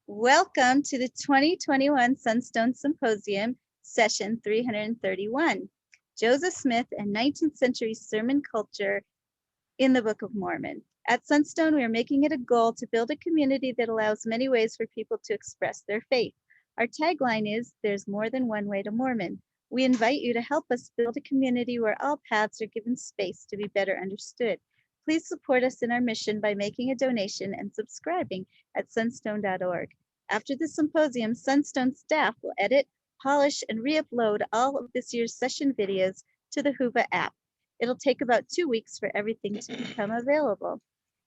Welcome to the 2021 Sunstone Symposium, session 331, Joseph Smith and 19th Century Sermon Culture in the Book of Mormon. At Sunstone, we are making it a goal to build a community that allows many ways for people to express their faith. Our tagline is, "There's more than one way to Mormon." We invite you to help us build a community where all paths are given space to be better understood. Please support us in our mission by making a donation and subscribing at sunstone.org. After the symposium, Sunstone staff will edit, polish, and re-upload all of this year's session videos to the Huva app. It'll take about 2 weeks for everything to become available.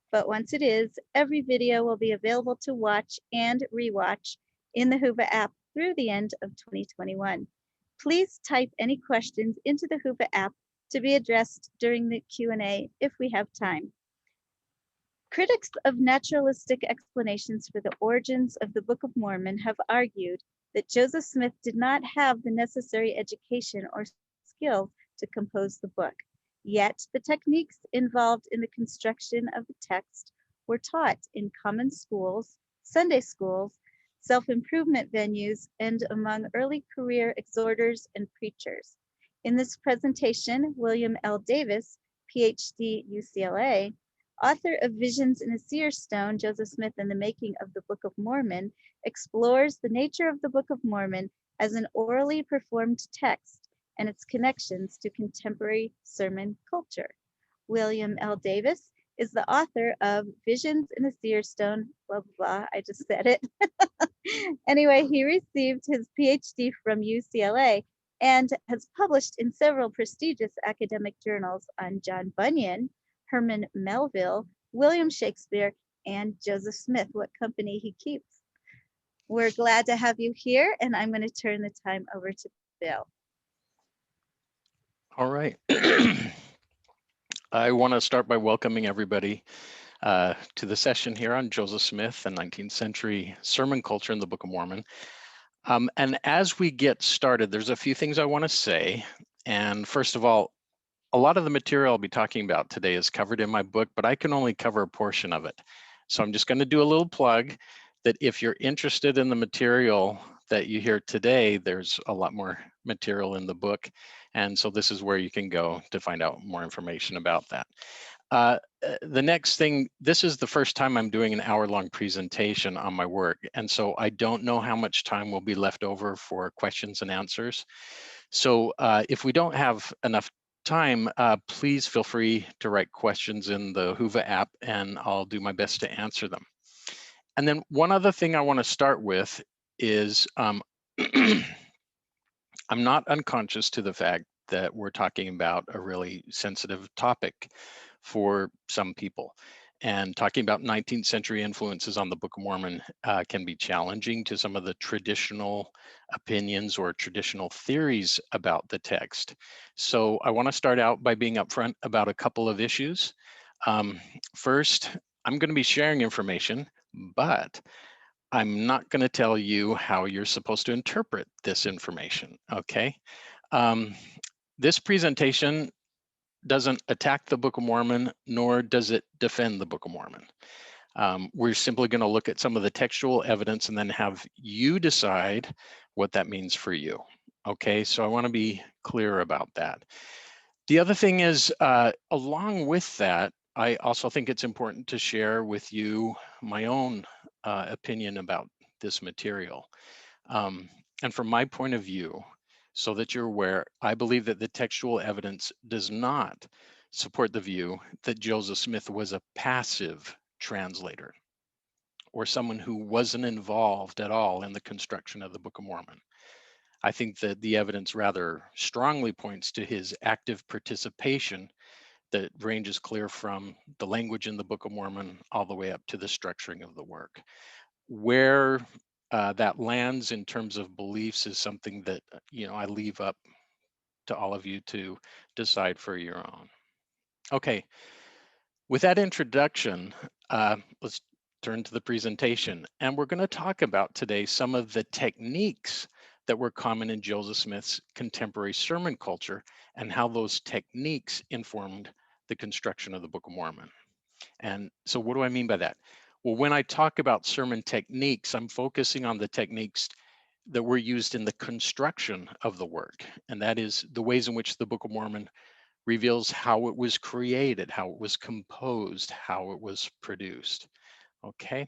But once it is, every video will be available to watch and rewatch in the Huva app through the end of 2021. Please type any questions into the Huva app to be addressed during the Q&A if we have time. Critics of naturalistic explanations for the origins of the Book of Mormon have argued that Joseph Smith did not have the necessary education or skill to compose the book. Yet the techniques involved in the construction of the text were taught in common schools, Sunday schools, self-improvement venues, and among early career exhorters and preachers. In this presentation, William L. Davis, PhD, UCLA, author of Visions in a Seer Stone, Joseph Smith and the Making of the Book of Mormon, explores the nature of the Book of Mormon as an orally performed text and its connections to contemporary sermon culture. William L. Davis is the author of Visions in a Seer Stone, blah, blah, blah, I just said it. Anyway, he received his PhD from UCLA and has published in several prestigious academic journals on John Bunyan, Herman Melville, William Shakespeare, and Joseph Smith, what company he keeps. We're glad to have you here, and I'm going to turn the time over to Bill. All right. I want to start by welcoming everybody to the session here on Joseph Smith and 19th century sermon culture in the Book of Mormon. And as we get started, there's a few things I want to say. And first of all, a lot of the material I'll be talking about today is covered in my book, but I can only cover a portion of it. So I'm just going to do a little plug that if you're interested in the material that you hear today, there's a lot more material in the book. And so this is where you can go to find out more information about that. The next thing, this is the first time I'm doing an hour-long presentation on my work. And so I don't know how much time will be left over for questions and answers. So if we don't have enough time, please feel free to write questions in the Huva app and I'll do my best to answer them. And then one other thing I want to start with is I'm not unconscious to the fact that we're talking about a really sensitive topic for some people. And talking about 19th century influences on the Book of Mormon can be challenging to some of the traditional opinions or traditional theories about the text. So I want to start out by being upfront about a couple of issues. First, I'm going to be sharing information, but I'm not going to tell you how you're supposed to interpret this information, okay? This presentation doesn't attack the Book of Mormon, nor does it defend the Book of Mormon. We're simply going to look at some of the textual evidence and then have you decide what that means for you. Okay, so I want to be clear about that. The other thing is, along with that, I also think it's important to share with you my own opinion about this material. And from my point of view, so that you're aware, I believe that the textual evidence does not support the view that Joseph Smith was a passive translator or someone who wasn't involved at all in the construction of the Book of Mormon. I think that the evidence rather strongly points to his active participation that ranges clear from the language in the Book of Mormon all the way up to the structuring of the work. Where that lands in terms of beliefs is something that I leave up to all of you to decide for your own. Okay, with that introduction, let's turn to the presentation. And we're going to talk about today some of the techniques that were common in Joseph Smith's contemporary sermon culture and how those techniques informed the construction of the Book of Mormon. And so what do I mean by that? Well, when I talk about sermon techniques, I'm focusing on the techniques that were used in the construction of the work. And that is the ways in which the Book of Mormon reveals how it was created, how it was composed, how it was produced. Okay,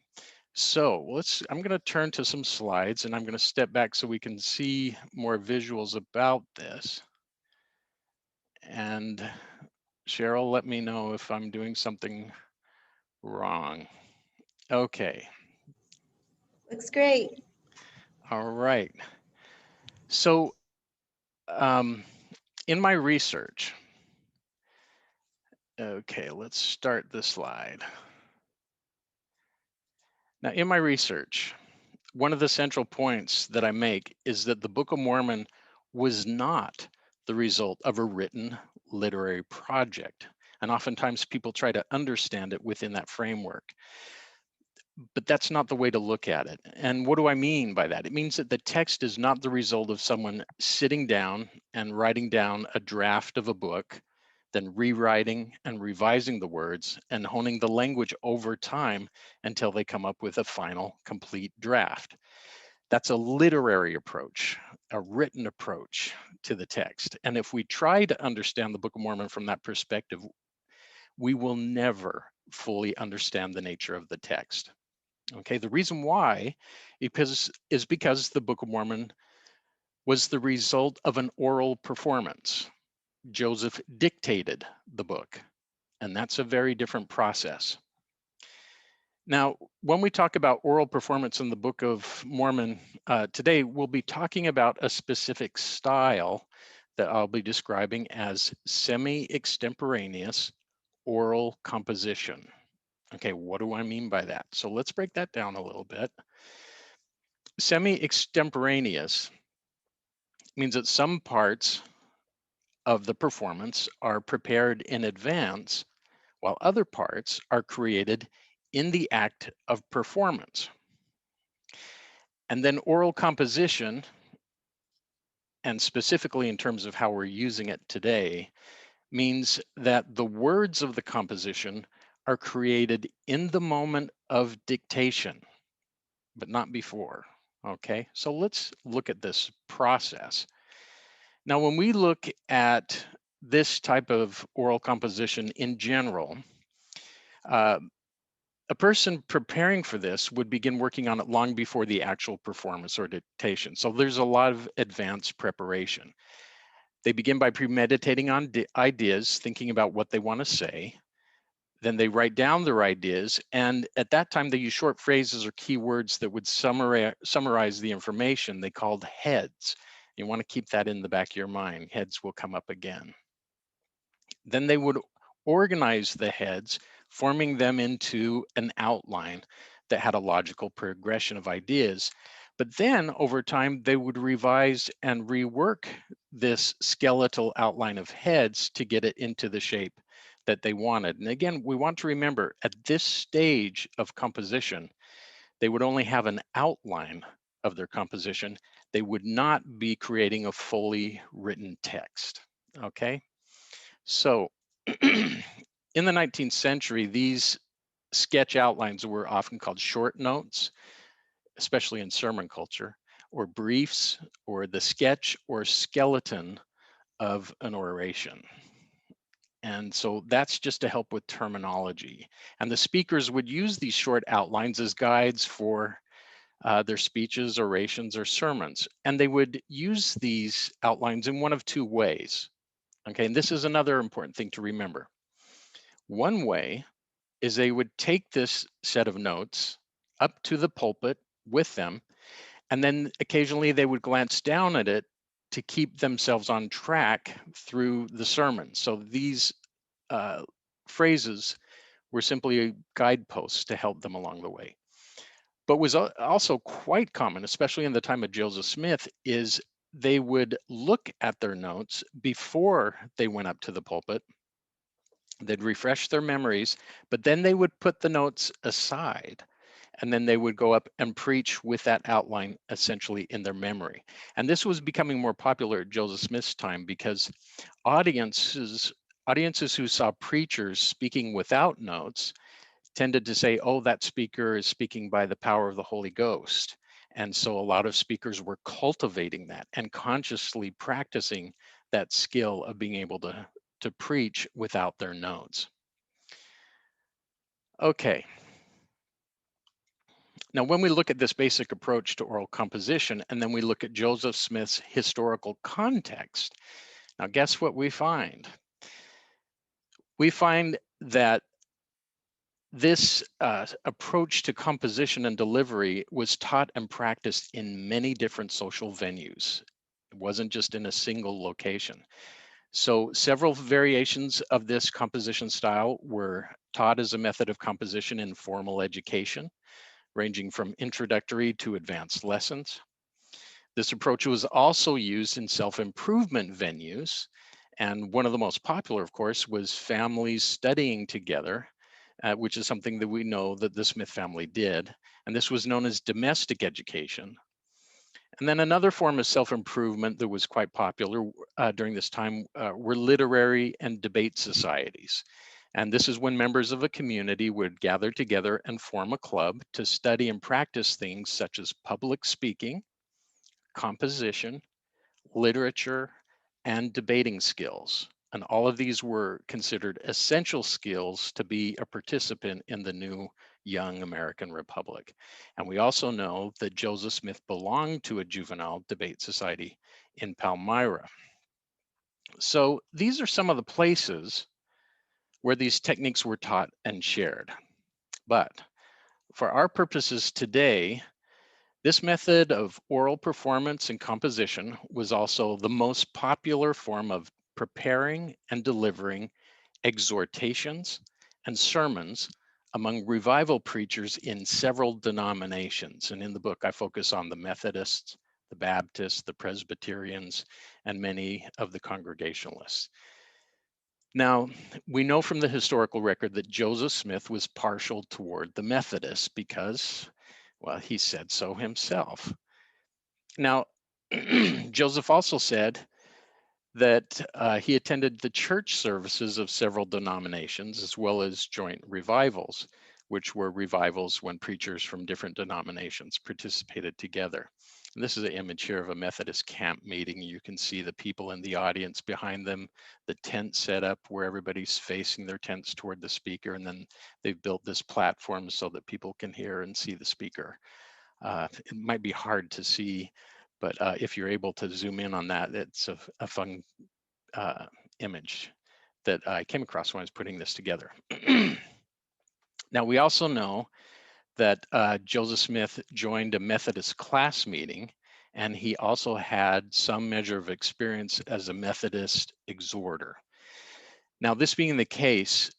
so I'm going to turn to some slides and I'm going to step back so we can see more visuals about this. And Cheryl, let me know if I'm doing something wrong. Okay. Looks great. All right. So in my research, okay, let's start the slide. Now, in my research, one of the central points that I make is that the Book of Mormon was not the result of a written literary project. And oftentimes people try to understand it within that framework. But that's not the way to look at it. And what do I mean by that? It means that the text is not the result of someone sitting down and writing down a draft of a book, then rewriting and revising the words and honing the language over time until they come up with a final complete draft. That's a literary approach, a written approach to the text. And if we try to understand the Book of Mormon from that perspective, we will never fully understand the nature of the text. Okay, the reason why is because the Book of Mormon was the result of an oral performance. Joseph dictated the book, and that's a very different process. Now, when we talk about oral performance in the Book of Mormon today, we'll be talking about a specific style that I'll be describing as semi-extemporaneous oral composition. Okay, what do I mean by that? So let's break that down a little bit. Semi-extemporaneous means that some parts of the performance are prepared in advance, while other parts are created in the act of performance. And then oral composition, and specifically in terms of how we're using it today, means that the words of the composition are created in the moment of dictation, but not before. Okay, so let's look at this process. Now, when we look at this type of oral composition in general, uh, a person preparing for this would begin working on it long before the actual performance or dictation. So there's a lot of advanced preparation. They begin by premeditating on ideas, thinking about what they want to say. Then they write down their ideas. And at that time, they use short phrases or keywords that would summarize the information. They called heads. You want to keep that in the back of your mind. Heads will come up again. Then they would organize the heads, forming them into an outline that had a logical progression of ideas. But then over time, they would revise and rework this skeletal outline of heads to get it into the shape that they wanted. And again, we want to remember at this stage of composition, they would only have an outline of their composition. They would not be creating a fully written text. Okay. So in the 19th century, these sketch outlines were often called short notes, especially in sermon culture, or briefs, or the sketch or skeleton of an oration. And so that's just to help with terminology. And the speakers would use these short outlines as guides for their speeches, orations, or sermons. And they would use these outlines in one of two ways. Okay, and this is another important thing to remember. One way is they would take this set of notes up to the pulpit with them, and then occasionally they would glance down at it to keep themselves on track through the sermon. So these phrases were simply guideposts to help them along the way. But was also quite common, especially in the time of Joseph Smith, is they would look at their notes before they went up to the pulpit. They'd refresh their memories, but then they would put the notes aside and then they would go up and preach with that outline essentially in their memory. And this was becoming more popular at Joseph Smith's time because audiences who saw preachers speaking without notes tended to say, oh, that speaker is speaking by the power of the Holy Ghost. And so a lot of speakers were cultivating that and consciously practicing that skill of being able to preach without their notes. Okay. Now, when we look at this basic approach to oral composition, and then we look at Joseph Smith's historical context, now guess what we find? We find that this approach to composition and delivery was taught and practiced in many different social venues. It wasn't just in a single location. So several variations of this composition style were taught as a method of composition in formal education, ranging from introductory to advanced lessons. This approach was also used in self-improvement venues. And one of the most popular, of course, was families studying together, which is something that we know that the Smith family did. And this was known as domestic education. And then another form of self-improvement that was quite popular during this time were literary and debate societies. And this is when members of a community would gather together and form a club to study and practice things such as public speaking, composition, literature, and debating skills. And all of these were considered essential skills to be a participant in the new young American Republic. And we also know that Joseph Smith belonged to a juvenile debate society in Palmyra. So these are some of the places where these techniques were taught and shared. But for our purposes today, this method of oral performance and composition was also the most popular form of preparing and delivering exhortations and sermons among revival preachers in several denominations. And in the book, I focus on the Methodists, the Baptists, the Presbyterians, and many of the Congregationalists. Now, we know from the historical record that Joseph Smith was partial toward the Methodists because, well, he said so himself. Now, Joseph also said that he attended the church services of several denominations as well as joint revivals, which were revivals when preachers from different denominations participated together. And this is an image here of a Methodist camp meeting. You can see the people in the audience behind them, the tent set up where everybody's facing their tents toward the speaker, and then they've built this platform so that people can hear and see the speaker. It might be hard to see, but if you're able to zoom in on that, it's a fun image that I came across when I was putting this together. Now, we also know that Joseph Smith joined a Methodist class meeting, and he also had some measure of experience as a Methodist exhorter. Now, this being the case,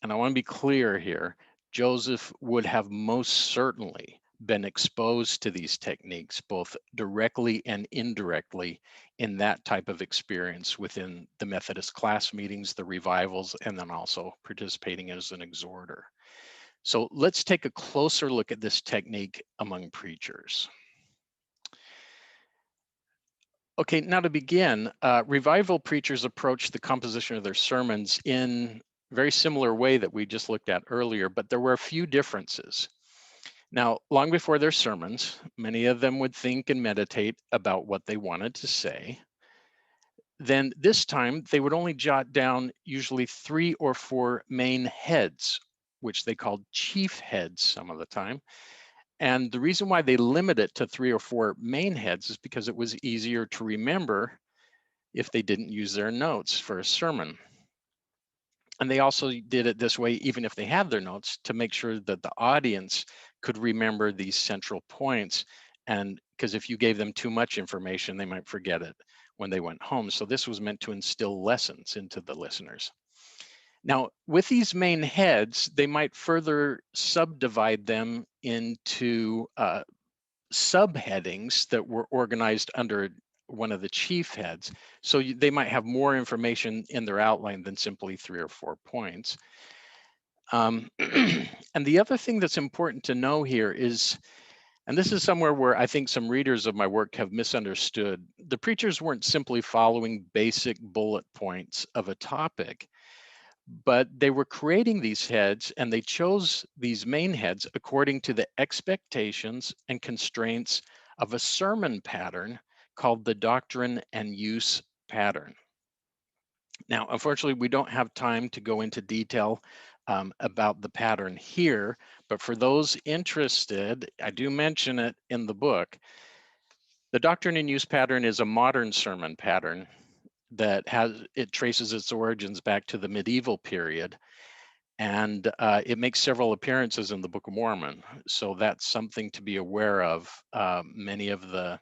and I want to be clear here, Joseph would have most certainly been exposed to these techniques, both directly and indirectly, in that type of experience within the Methodist class meetings, the revivals, and then also participating as an exhorter. So let's take a closer look at this technique among preachers. Okay, now to begin, revival preachers approach the composition of their sermons in a very similar way that we just looked at earlier, but there were a few differences. Now, long before their sermons, many of them would think and meditate about what they wanted to say. Then this time, they would only jot down usually 3 or 4 main heads, which they called chief heads some of the time. And the reason why they limit it to 3 or 4 main heads is because it was easier to remember if they didn't use their notes for a sermon. And they also did it this way, even if they had their notes, to make sure that the audience could remember these central points. And because if you gave them too much information, they might forget it when they went home. So this was meant to instill lessons into the listeners. Now, with these main heads, they might further subdivide them into subheadings that were organized under one of the chief heads. So they might have more information in their outline than simply 3 or 4 points. And the other thing that's important to know here is, and this is somewhere where I think some readers of my work have misunderstood, the preachers weren't simply following basic bullet points of a topic, but they were creating these heads, and they chose these main heads according to the expectations and constraints of a sermon pattern called the doctrine and use pattern. Now, unfortunately, we don't have time to go into detail about the pattern here, but for those interested, I do mention it in the book. The doctrine and use pattern is a modern sermon pattern that it traces its origins back to the medieval period, and it makes several appearances in the Book of Mormon. So that's something to be aware of. Many of the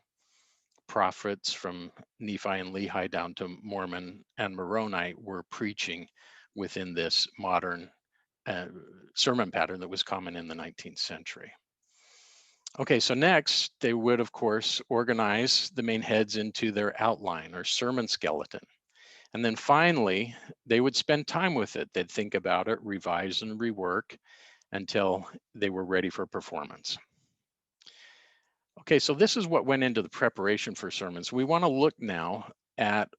prophets from Nephi and Lehi down to Mormon and Moroni were preaching within this modern uh, sermon pattern that was common in the 19th century. Okay, so next they would, of course, organize the main heads into their outline or sermon skeleton. And then finally, they would spend time with it. They'd think about it, revise and rework until they were ready for performance. Okay, so this is what went into the preparation for sermons. We want to look now at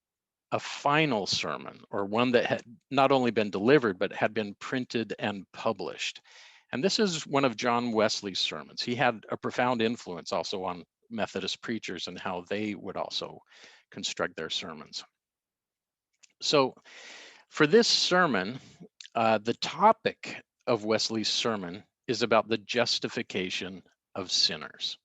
a final sermon, or one that had not only been delivered, but had been printed and published. And this is one of John Wesley's sermons. He had a profound influence also on Methodist preachers and how they would also construct their sermons. So for this sermon, the topic of Wesley's sermon is about the justification of sinners.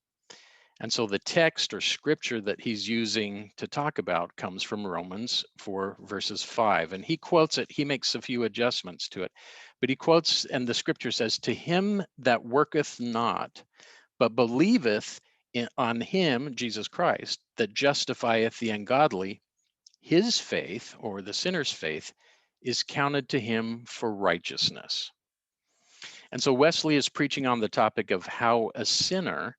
And so the text or scripture that he's using to talk about comes from Romans 4 verses 5. And he quotes it, he makes a few adjustments to it, but he quotes, and the scripture says, "To him that worketh not, but believeth on him, Jesus Christ, that justifieth the ungodly, his faith," or the sinner's faith, "is counted to him for righteousness." And so Wesley is preaching on the topic of how a sinner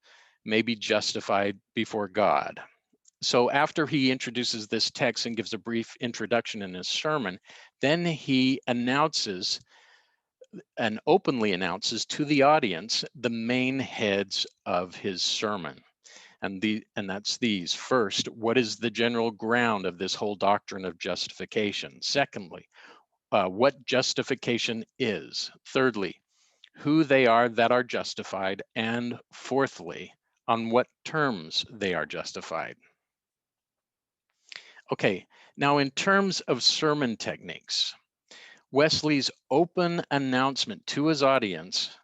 may be justified before God. So after he introduces this text and gives a brief introduction in his sermon, then he announces and openly announces to the audience the main heads of his sermon. And that's these. First, what is the general ground of this whole doctrine of justification? Secondly, what justification is. Thirdly, who they are that are justified, and fourthly, on what terms they are justified. Okay, now in terms of sermon techniques, Wesley's open announcement to his audience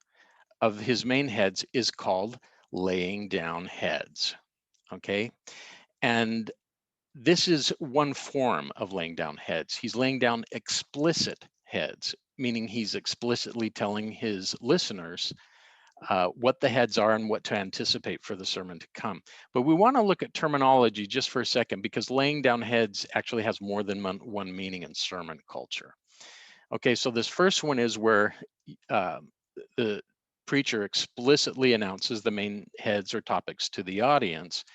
of his main heads is called laying down heads. Okay, and this is one form of laying down heads. He's laying down explicit heads, meaning he's explicitly telling his listeners what the heads are and what to anticipate for the sermon to come. But we want to look at terminology just for a second, because laying down heads actually has more than one meaning in sermon culture. Okay, so this first one is where the preacher explicitly announces the main heads or topics to the audience.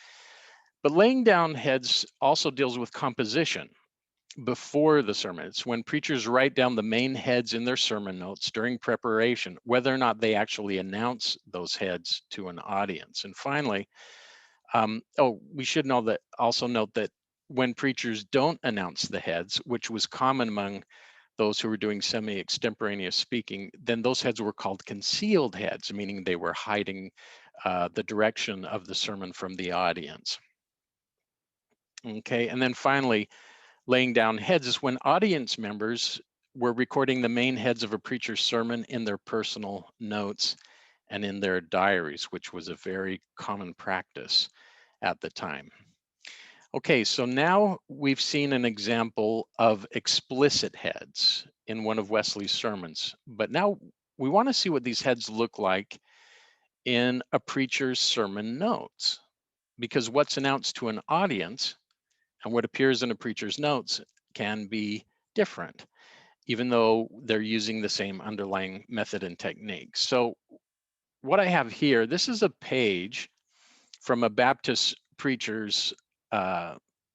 But laying down heads also deals with composition before the sermon. It's when preachers write down the main heads in their sermon notes during preparation, whether or not they actually announce those heads to an audience. And finally, we should also note that when preachers don't announce the heads, which was common among those who were doing semi-extemporaneous speaking, then those heads were called concealed heads, meaning they were hiding the direction of the sermon from the audience. Okay, and then finally, laying down heads is when audience members were recording the main heads of a preacher's sermon in their personal notes and in their diaries, which was a very common practice at the time. Okay, so now we've seen an example of explicit heads in one of Wesley's sermons, but now we want to see what these heads look like in a preacher's sermon notes, because what's announced to an audience and what appears in a preacher's notes can be different, even though they're using the same underlying method and technique. So what I have here, this is a page from a Baptist preacher's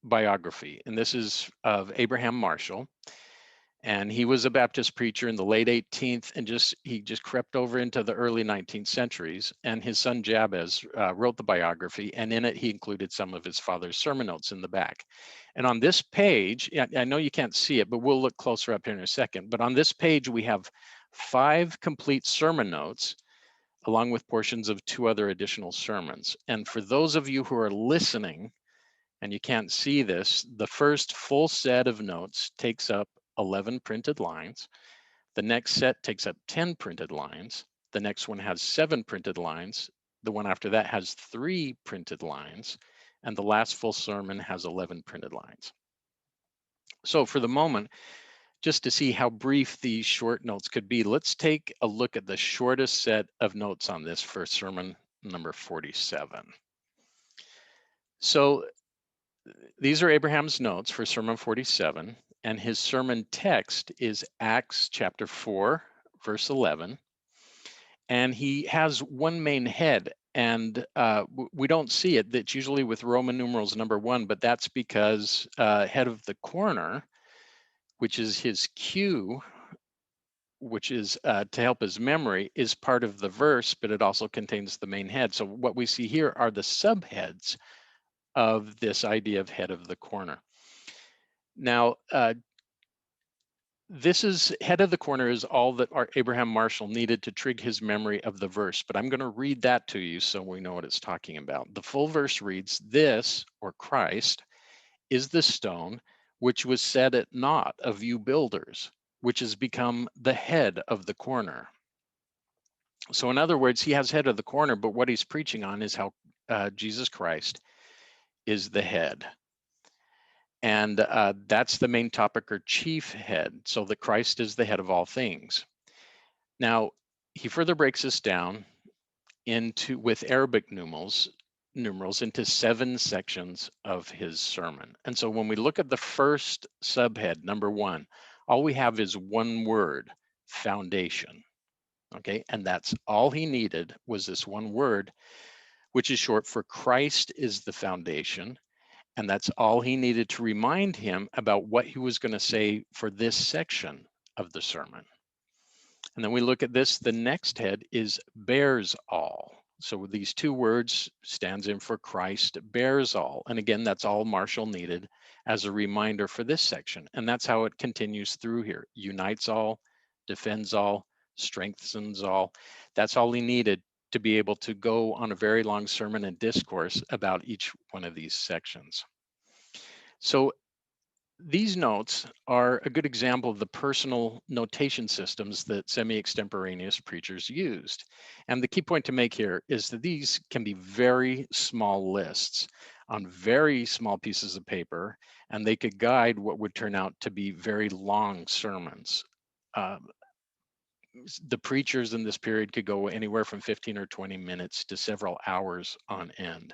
biography, and this is of Abraham Marshall. And he was a Baptist preacher in the late 18th, and he just crept over into the early 19th centuries. And his son Jabez wrote the biography, and in it he included some of his father's sermon notes in the back. And on this page, I know you can't see it, but we'll look closer up here in a second. But on this page, we have 5 complete sermon notes, along with portions of 2 other additional sermons. And for those of you who are listening, and you can't see this, the first full set of notes takes up 11 printed lines. The next set takes up 10 printed lines. The next one has 7 printed lines. The one after that has 3 printed lines. And the last full sermon has 11 printed lines. So for the moment, just to see how brief these short notes could be, let's take a look at the shortest set of notes on this for sermon number 47. So these are Abraham's notes for sermon 47, and his sermon text is Acts chapter 4, verse 11. And he has one main head, and we don't see it. That's usually with Roman numerals number 1, but that's because head of the corner, which is his cue, which is to help his memory, is part of the verse, but it also contains the main head. So what we see here are the subheads of this idea of head of the corner. Now, this is head of the corner is all that Abraham Marshall needed to trig his memory of the verse, but I'm going to read that to you so we know what it's talking about. The full verse reads, "This, or Christ, is the stone which was set at naught of you builders, which has become the head of the corner." So in other words, he has head of the corner, but what he's preaching on is how Jesus Christ is the head. And that's the main topic, or chief head, so that Christ is the head of all things. Now, he further breaks this down into, with Arabic numerals into 7 sections of his sermon. And so when we look at the first subhead, number 1, all we have is one word: foundation. Okay, and that's all he needed, was this one word, which is short for Christ is the foundation. And that's all he needed to remind him about what he was going to say for this section of the sermon. And then we look at this, the next head is bears all. So these 2 words stands in for Christ bears all. And again, that's all Marshall needed as a reminder for this section. And that's how it continues through here: unites all, defends all, strengthens all. That's all he needed to be able to go on a very long sermon and discourse about each one of these sections. So these notes are a good example of the personal notation systems that semi-extemporaneous preachers used. And the key point to make here is that these can be very small lists on very small pieces of paper, and they could guide what would turn out to be very long sermons. The preachers in this period could go anywhere from 15 or 20 minutes to several hours on end.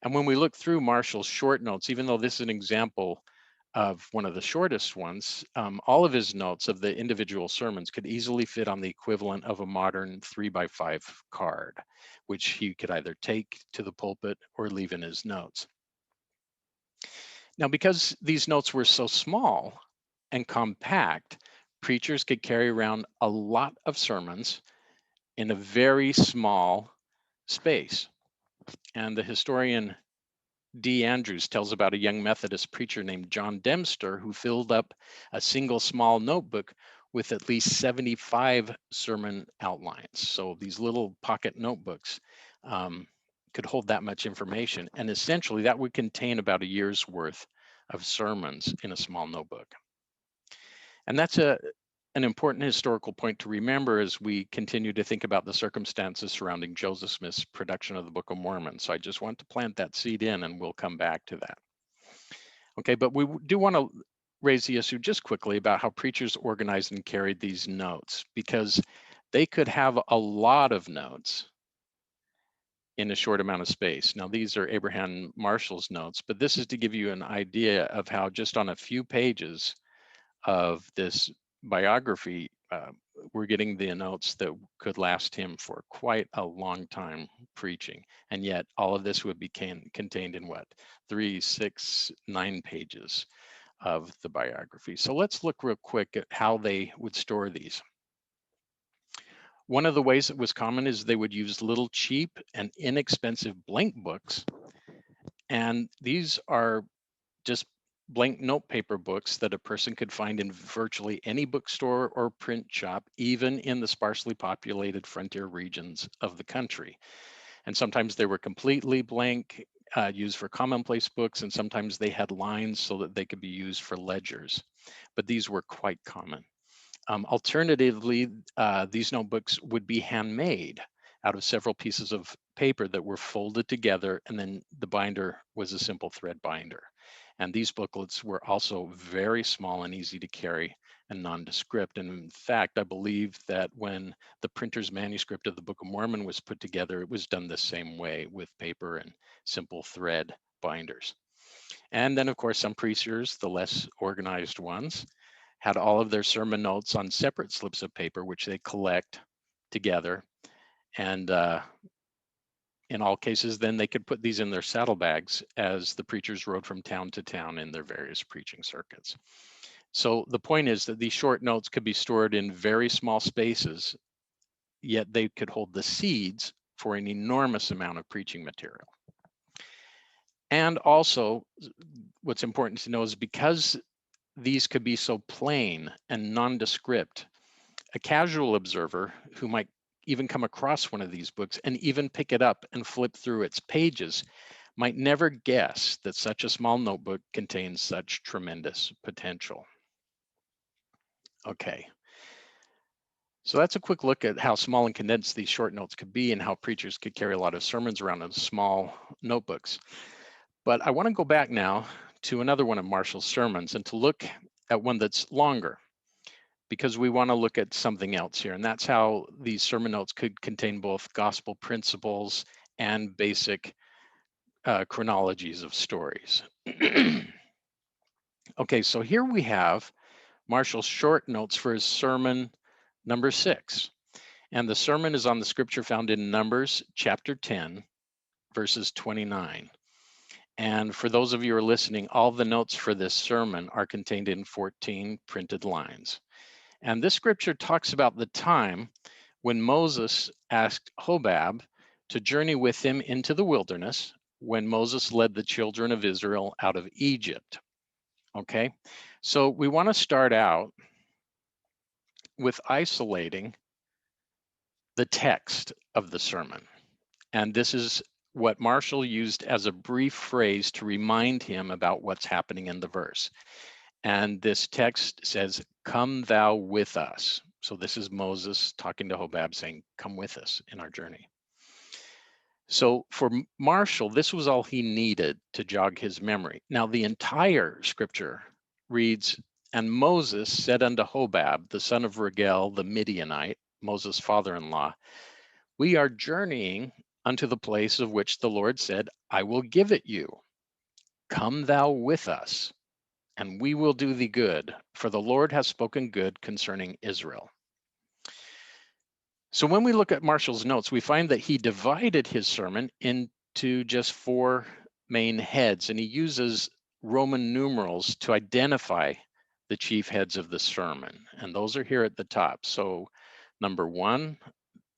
And when we look through Marshall's short notes, even though this is an example of one of the shortest ones, all of his notes of the individual sermons could easily fit on the equivalent of a modern 3x5 card, which he could either take to the pulpit or leave in his notes. Now, because these notes were so small and compact, preachers could carry around a lot of sermons in a very small space. And the historian D. Andrews tells about a young Methodist preacher named John Dempster who filled up a single small notebook with at least 75 sermon outlines. So these little pocket notebooks could hold that much information. And essentially that would contain about a year's worth of sermons in a small notebook. And that's an important historical point to remember as we continue to think about the circumstances surrounding Joseph Smith's production of the Book of Mormon. So I just want to plant that seed in, and we'll come back to that. Okay, but we do want to raise the issue just quickly about how preachers organized and carried these notes, because they could have a lot of notes in a short amount of space. Now, these are Abraham Marshall's notes, but this is to give you an idea of how just on a few pages of this biography, we're getting the notes that could last him for quite a long time preaching. And yet all of this would be contained in what, 3, 6, 9 pages of the biography. So let's look real quick at how they would store these. One of the ways that was common is they would use little cheap and inexpensive blank books. And these are just blank notepaper books that a person could find in virtually any bookstore or print shop, even in the sparsely populated frontier regions of the country. And sometimes they were completely blank, used for commonplace books, and sometimes they had lines so that they could be used for ledgers. But these were quite common. Alternatively, these notebooks would be handmade out of several pieces of paper that were folded together, and then the binder was a simple thread binder. And these booklets were also very small and easy to carry and nondescript. And in fact, I believe that when the printer's manuscript of the Book of Mormon was put together, it was done the same way with paper and simple thread binders. And then, of course, some preachers, the less organized ones, had all of their sermon notes on separate slips of paper, which they collect together. And in all cases, then they could put these in their saddlebags as the preachers rode from town to town in their various preaching circuits. So the point is that these short notes could be stored in very small spaces, yet they could hold the seeds for an enormous amount of preaching material. And also, what's important to know is because these could be so plain and nondescript, a casual observer who might even come across one of these books and even pick it up and flip through its pages might never guess that such a small notebook contains such tremendous potential. Okay. So that's a quick look at how small and condensed these short notes could be and how preachers could carry a lot of sermons around in small notebooks. But I want to go back now to another one of Marshall's sermons and to look at one that's longer, because we want to look at something else here. And that's how these sermon notes could contain both gospel principles and basic chronologies of stories. Okay, so here we have Marshall's short notes for his sermon number 6. And the sermon is on the scripture found in Numbers chapter 10, verses 29. And for those of you who are listening, all the notes for this sermon are contained in 14 printed lines. And this scripture talks about the time when Moses asked Hobab to journey with him into the wilderness when Moses led the children of Israel out of Egypt. Okay, so we want to start out with isolating the text of the sermon. And this is what Marshall used as a brief phrase to remind him about what's happening in the verse. And this text says, "Come thou with us." So this is Moses talking to Hobab saying, "Come with us in our journey." So for Marshall, this was all he needed to jog his memory. Now the entire scripture reads, "And Moses said unto Hobab, the son of Regel, the Midianite, Moses' father-in-law, we are journeying unto the place of which the Lord said, I will give it you. Come thou with us, and we will do thee good, for the Lord has spoken good concerning Israel." So when we look at Marshall's notes, we find that he divided his sermon into just 4 main heads, and he uses Roman numerals to identify the chief heads of the sermon. And those are here at the top. So number 1,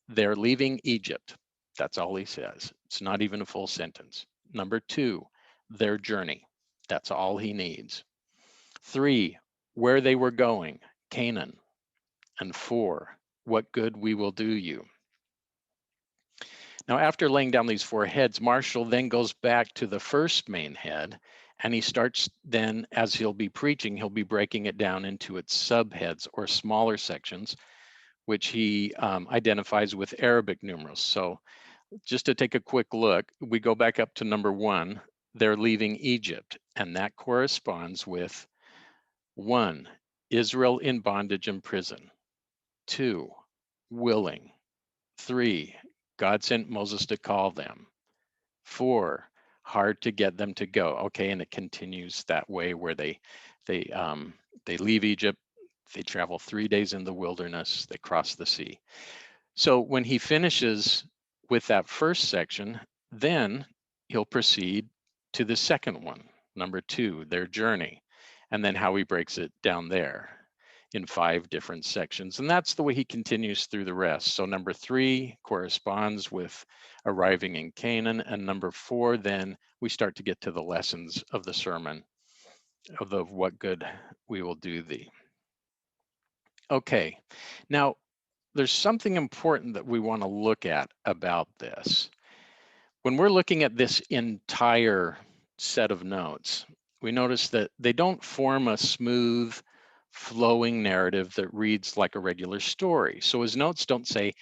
they're leaving Egypt. That's all he says. It's not even a full sentence. Number 2, their journey. That's all he needs. 3, where they were going, Canaan. And 4, what good we will do you. Now, after laying down these 4 heads, Marshall then goes back to the first main head, and he starts then, as he'll be preaching, he'll be breaking it down into its subheads or smaller sections, which he identifies with Arabic numerals. So just to take a quick look, we go back up to number 1, they're leaving Egypt, and that corresponds with 1, Israel in bondage and prison. 2, willing. 3, God sent Moses to call them. 4, hard to get them to go. Okay, and it continues that way where they leave Egypt, they travel 3 days in the wilderness, they cross the sea. So when he finishes with that first section, then he'll proceed to the second one, number 2, their journey. and then how he breaks it down there in 5 different sections. And that's the way he continues through the rest. So number 3 corresponds with arriving in Canaan, and number 4, then we start to get to the lessons of the sermon of what good we will do thee. Okay, now there's something important that we want to look at about this. When we're looking at this entire set of notes, we notice that they don't form a smooth, flowing narrative that reads like a regular story. So his notes don't say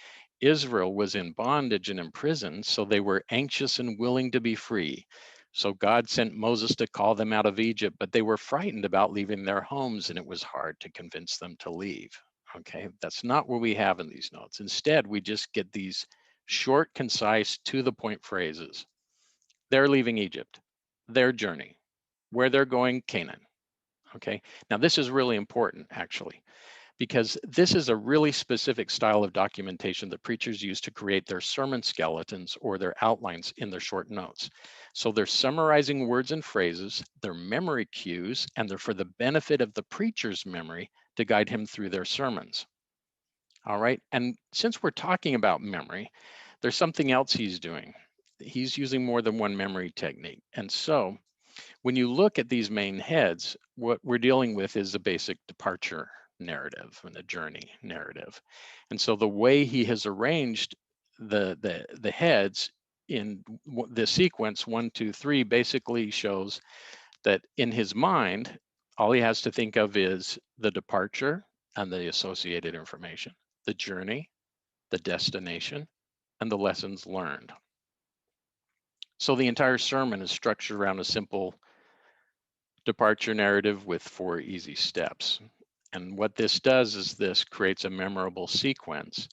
Israel was in bondage and imprisoned, so they were anxious and willing to be free. So God sent Moses to call them out of Egypt, but they were frightened about leaving their homes and it was hard to convince them to leave. Okay, that's not what we have in these notes. Instead, we just get these short, concise, to the point phrases. They're leaving Egypt, their journey, where they're going, Canaan. Okay, now this is really important actually, because this is a really specific style of documentation that preachers use to create their sermon skeletons or their outlines in their short notes. So they're summarizing words and phrases, they're memory cues, and they're for the benefit of the preacher's memory to guide him through their sermons. All right, and since we're talking about memory, there's something else he's doing. He's using more than one memory technique. And so when you look at these main heads, what we're dealing with is a basic departure narrative and a journey narrative. And so the way he has arranged the heads in the sequence 1, 2, 3 basically shows that in his mind, all he has to think of is the departure and the associated information, the journey, the destination, and the lessons learned. So the entire sermon is structured around a simple departure narrative with 4 easy steps. And what this does is this creates a memorable sequence.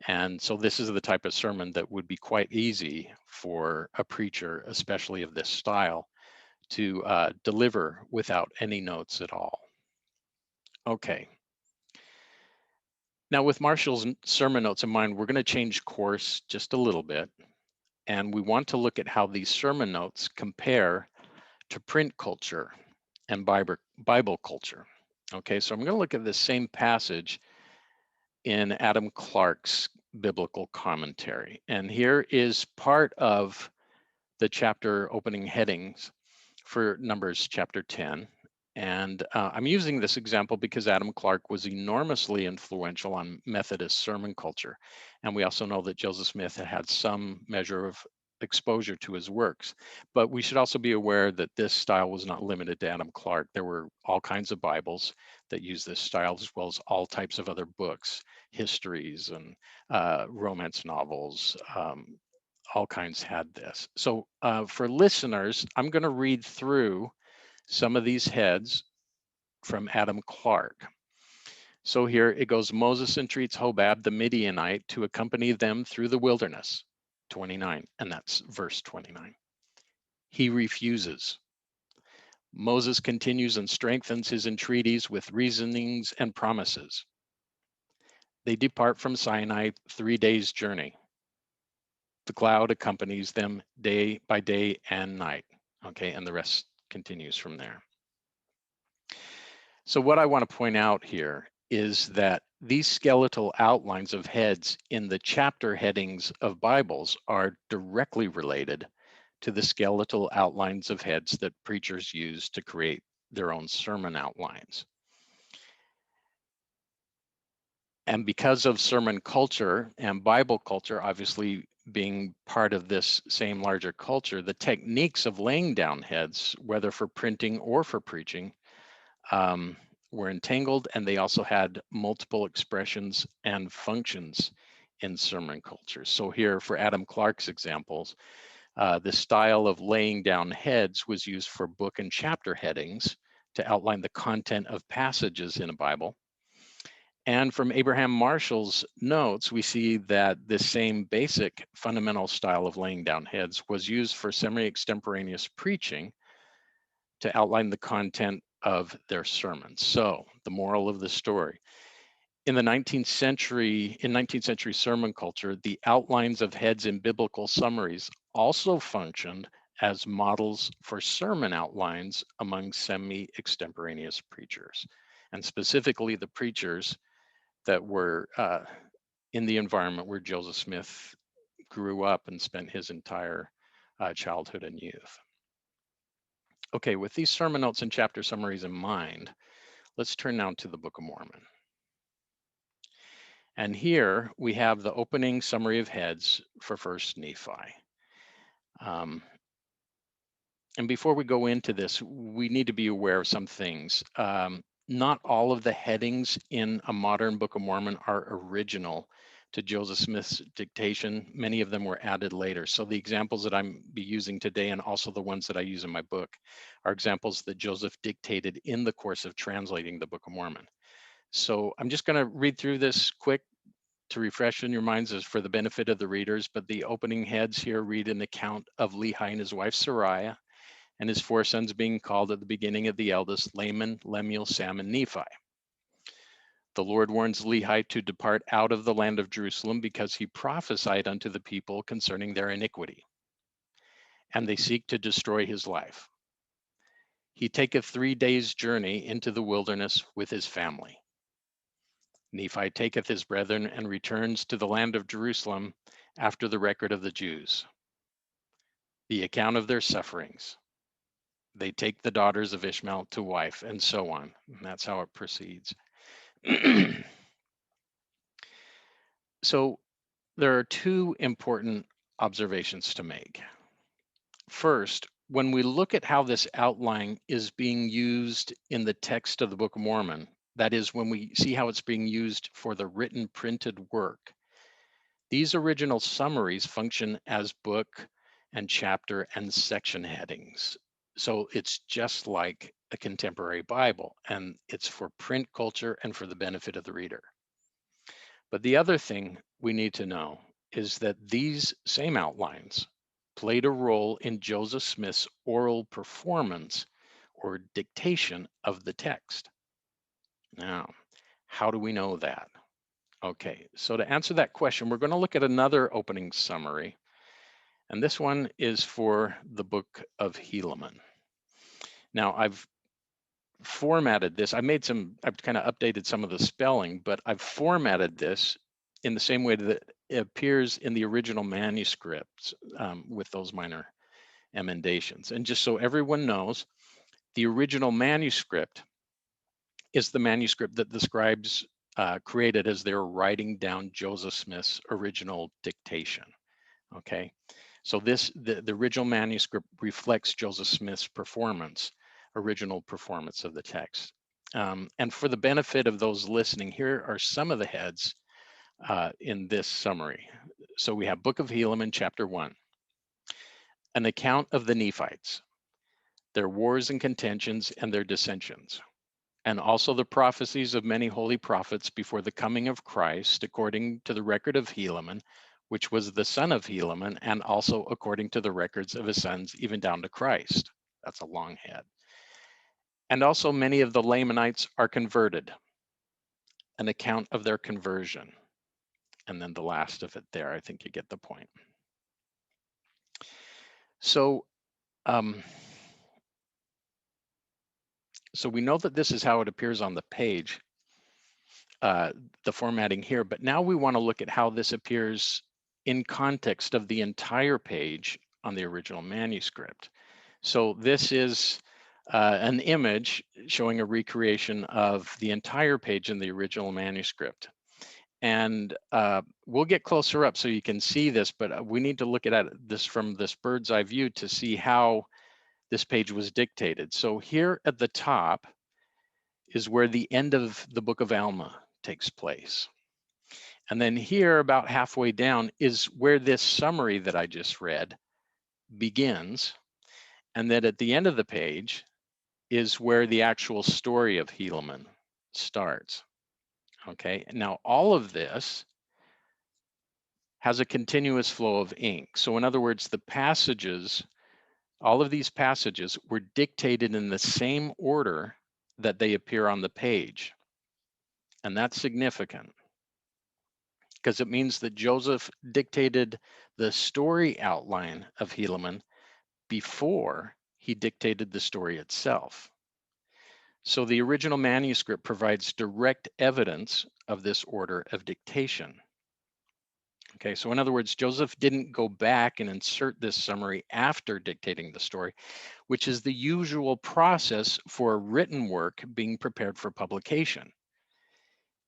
And so this is the type of sermon that would be quite easy for a preacher, especially of this style, to deliver without any notes at all. Okay. Now with Marshall's sermon notes in mind, we're going to change course just a little bit. And we want to look at how these sermon notes compare to print culture and Bible culture. Okay, so I'm going to look at the same passage in Adam Clarke's biblical commentary. And here is part of the chapter opening headings for Numbers chapter 10. And I'm using this example because Adam Clarke was enormously influential on Methodist sermon culture. And we also know that Joseph Smith had some measure of exposure to his works. But we should also be aware that this style was not limited to Adam Clarke. There were all kinds of Bibles that used this style, as well as all types of other books, histories and romance novels. All kinds had this. So for listeners, I'm going to read through some of these heads from Adam Clarke. So here it goes. Moses entreats Hobab the Midianite to accompany them through the wilderness, 29, and that's verse 29. He refuses. Moses continues and strengthens his entreaties with reasonings and promises. They depart from Sinai 3 days' journey. The cloud accompanies them day by day and night. Okay, and the rest continues from there. So what I want to point out here is that these skeletal outlines of heads in the chapter headings of Bibles are directly related to the skeletal outlines of heads that preachers use to create their own sermon outlines. And because of sermon culture and Bible culture, obviously being part of this same larger culture, the techniques of laying down heads, whether for printing or for preaching, were entangled, and they also had multiple expressions and functions in sermon culture. So here for Adam Clarke's examples, the style of laying down heads was used for book and chapter headings to outline the content of passages in a Bible. And from Abraham Marshall's notes, we see that this same basic fundamental style of laying down heads was used for semi-extemporaneous preaching to outline the content of their sermons. So the moral of the story: in the 19th century, in 19th century sermon culture, the outlines of heads in biblical summaries also functioned as models for sermon outlines among semi-extemporaneous preachers, and specifically the preachers that were in the environment where Joseph Smith grew up and spent his entire childhood and youth. Okay, with these sermon notes and chapter summaries in mind, let's turn now to the Book of Mormon. And here we have the opening summary of heads for 1st Nephi. And before we go into this, we need to be aware of some things. Not all of the headings in a modern Book of Mormon are original to Joseph Smith's dictation. Many of them were added later. So the examples that I'm be using today, and also the ones that I use in my book, are examples that Joseph dictated in the course of translating the Book of Mormon. So I'm just going to read through this quick to refresh in your minds as for the benefit of the readers, but the opening heads here read an account of Lehi and his wife Sariah, and his 4 sons being called at the beginning of the eldest, Laman, Lemuel, Sam, and Nephi. The Lord warns Lehi to depart out of the land of Jerusalem because he prophesied unto the people concerning their iniquity, and they seek to destroy his life. He taketh 3 days' journey into the wilderness with his family. Nephi taketh his brethren and returns to the land of Jerusalem after the record of the Jews. The account of their sufferings. They take the daughters of Ishmael to wife, and so on. And that's how it proceeds. So there are 2 important observations to make. First, when we look at how this outline is being used in the text of the Book of Mormon, that is, when we see how it's being used for the written printed work, these original summaries function as book and chapter and section headings. So it's just like a contemporary Bible, and it's for print culture and for the benefit of the reader. But the other thing we need to know is that these same outlines played a role in Joseph Smith's oral performance or dictation of the text. Now, how do we know that? Okay, so to answer that question, we're going to look at another opening summary. And this one is for the Book of Helaman. Now, I've formatted this. I've kind of updated some of the spelling, but I've formatted this in the same way that it appears in the original manuscripts with those minor emendations. And just so everyone knows, the original manuscript is the manuscript that the scribes created as they were writing down Joseph Smith's original dictation. Okay, so the original manuscript reflects Joseph Smith's original performance of the text. And for the benefit of those listening, here are some of the heads in this summary. So we have Book of Helaman, chapter 1, an account of the Nephites, their wars and contentions and their dissensions, and also the prophecies of many holy prophets before the coming of Christ, according to the record of Helaman, which was the son of Helaman, and also according to the records of his sons, even down to Christ. That's a long head. And also many of the Lamanites are converted, an account of their conversion. And then the last of it there, I think you get the point. So, so we know that this is how it appears on the page, the formatting here, but now we want to look at how this appears in context of the entire page on the original manuscript. So this is an image showing a recreation of the entire page in the original manuscript. And we'll get closer up so you can see this, but we need to look at this from this bird's eye view to see how this page was dictated. So here at the top is where the end of the Book of Alma takes place. And then here, about halfway down, is where this summary that I just read begins. And then at the end of the page is where the actual story of Helaman starts. Okay, now all of this has a continuous flow of ink. So in other words, the passages, all of these passages were dictated in the same order that they appear on the page. And that's significant because it means that Joseph dictated the story outline of Helaman before he dictated the story itself. So the original manuscript provides direct evidence of this order of dictation. Okay, so in other words, Joseph didn't go back and insert this summary after dictating the story, which is the usual process for a written work being prepared for publication.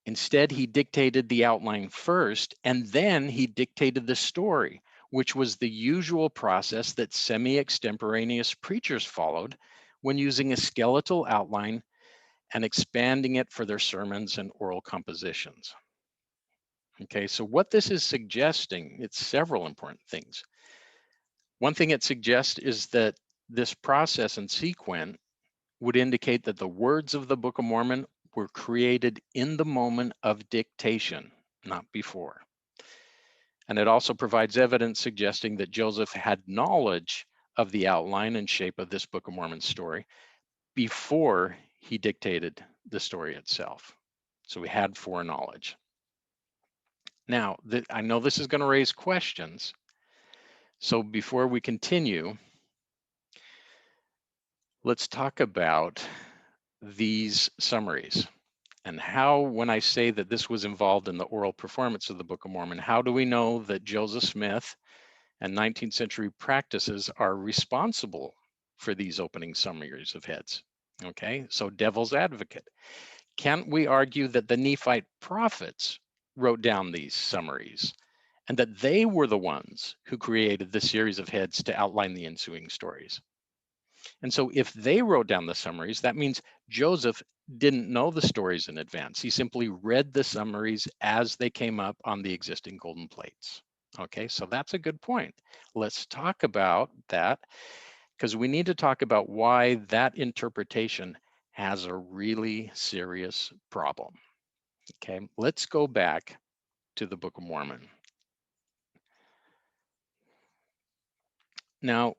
Instead, he dictated the outline first, and then he dictated the story, which was the usual process that semi-extemporaneous preachers followed when using a skeletal outline and expanding it for their sermons and oral compositions. Okay, so what this is suggesting, it's several important things. One thing it suggests is that this process and sequence would indicate that the words of the Book of Mormon were created in the moment of dictation, not before. And it also provides evidence suggesting that Joseph had knowledge of the outline and shape of this Book of Mormon story before he dictated the story itself. So we had foreknowledge. Now, I know this is going to raise questions. So before we continue, let's talk about these summaries and how, when I say that this was involved in the oral performance of the Book of Mormon, how do we know that Joseph Smith and 19th century practices are responsible for these opening summaries of heads? Okay, so devil's advocate. Can't we argue that the Nephite prophets wrote down these summaries and that they were the ones who created the series of heads to outline the ensuing stories? And so if they wrote down the summaries, that means Joseph didn't know the stories in advance. He simply read the summaries as they came up on the existing golden plates. Okay, so that's a good point. Let's talk about that, because we need to talk about why that interpretation has a really serious problem. Okay, let's go back to the Book of Mormon. Now,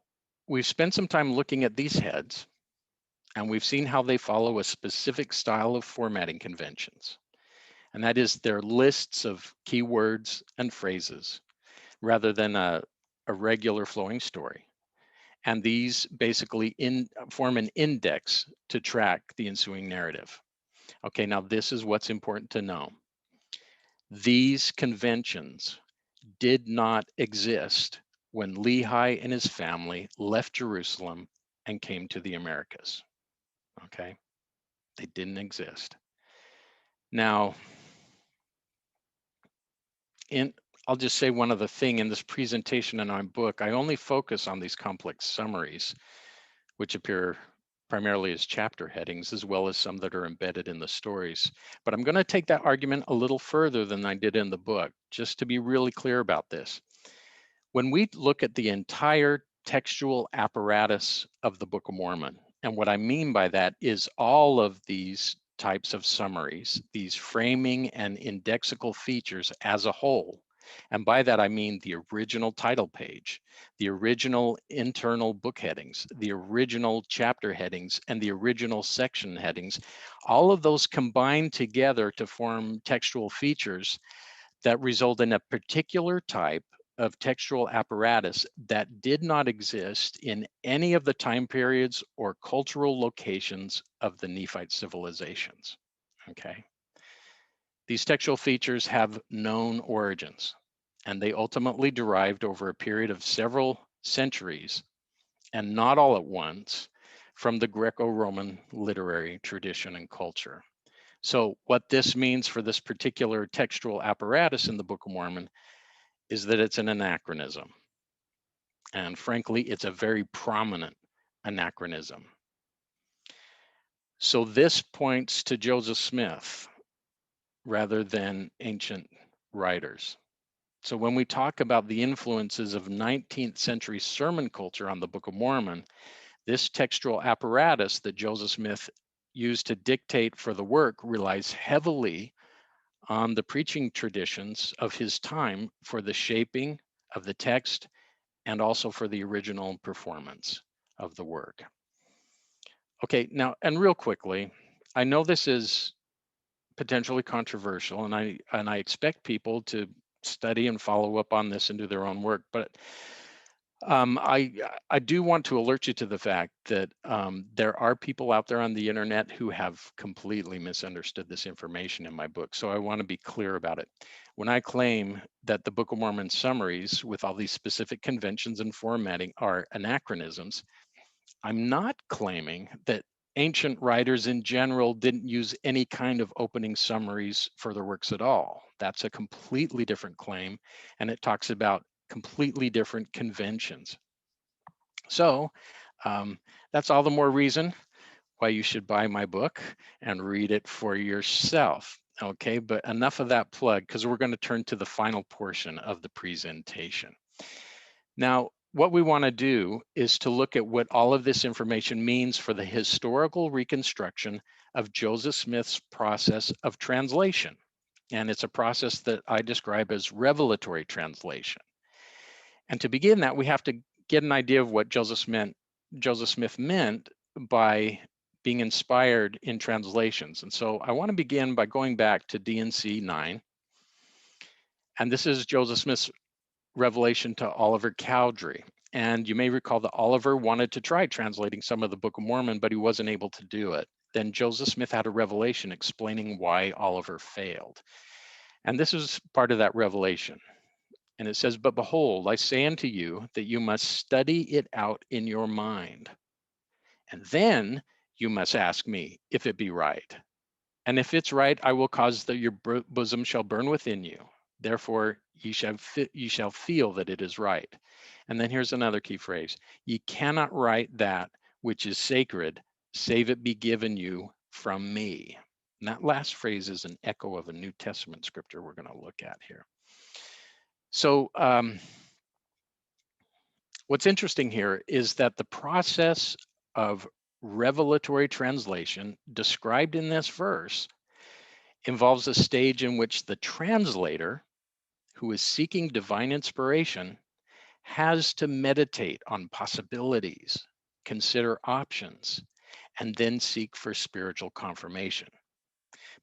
we've spent some time looking at these heads, and we've seen how they follow a specific style of formatting conventions. And that is their lists of keywords and phrases rather than a regular flowing story. And these basically form an index to track the ensuing narrative. Okay, now this is what's important to know. These conventions did not exist when Lehi and his family left Jerusalem and came to the Americas. Okay, they didn't exist. Now, I'll just say one other thing. In this presentation in my book, I only focus on these complex summaries, which appear primarily as chapter headings, as well as some that are embedded in the stories. But I'm going to take that argument a little further than I did in the book, just to be really clear about this. When we look at the entire textual apparatus of the Book of Mormon, and what I mean by that is all of these types of summaries, these framing and indexical features as a whole, and by that I mean the original title page, the original internal book headings, the original chapter headings, and the original section headings, all of those combine together to form textual features that result in a particular type of textual apparatus that did not exist in any of the time periods or cultural locations of the Nephite civilizations. Okay. These textual features have known origins, and they ultimately derived over a period of several centuries, and not all at once, from the Greco-Roman literary tradition and culture. So what this means for this particular textual apparatus in the Book of Mormon is that it's an anachronism. And frankly, it's a very prominent anachronism. So this points to Joseph Smith rather than ancient writers. So when we talk about the influences of 19th century sermon culture on the Book of Mormon, this textual apparatus that Joseph Smith used to dictate for the work relies heavily on the preaching traditions of his time for the shaping of the text and also for the original performance of the work. Okay, now, and real quickly, I know this is potentially controversial, and I expect people to study and follow up on this and do their own work, but I do want to alert you to the fact that there are people out there on the internet who have completely misunderstood this information in my book. So I want to be clear about it. When I claim that the Book of Mormon summaries with all these specific conventions and formatting are anachronisms, I'm not claiming that ancient writers in general didn't use any kind of opening summaries for their works at all. That's a completely different claim, and it talks about completely different conventions. So that's all the more reason why you should buy my book and read it for yourself. Okay, but enough of that plug, because we're going to turn to the final portion of the presentation. Now, what we want to do is to look at what all of this information means for the historical reconstruction of Joseph Smith's process of translation. And it's a process that I describe as revelatory translation. And to begin that, we have to get an idea of what Joseph Smith meant by being inspired in translations. And so I want to begin by going back to D&C 9. And this is Joseph Smith's revelation to Oliver Cowdery. And you may recall that Oliver wanted to try translating some of the Book of Mormon, but he wasn't able to do it. Then Joseph Smith had a revelation explaining why Oliver failed. And this is part of that revelation. And it says, "But behold, I say unto you that you must study it out in your mind. And then you must ask me if it be right. And if it's right, I will cause that your bosom shall burn within you. Therefore, ye shall feel that it is right." And then here's another key phrase: "Ye cannot write that which is sacred, save it be given you from me." And that last phrase is an echo of a New Testament scripture we're going to look at here. So what's interesting here is that the process of revelatory translation described in this verse involves a stage in which the translator, who is seeking divine inspiration, has to meditate on possibilities, consider options, and then seek for spiritual confirmation.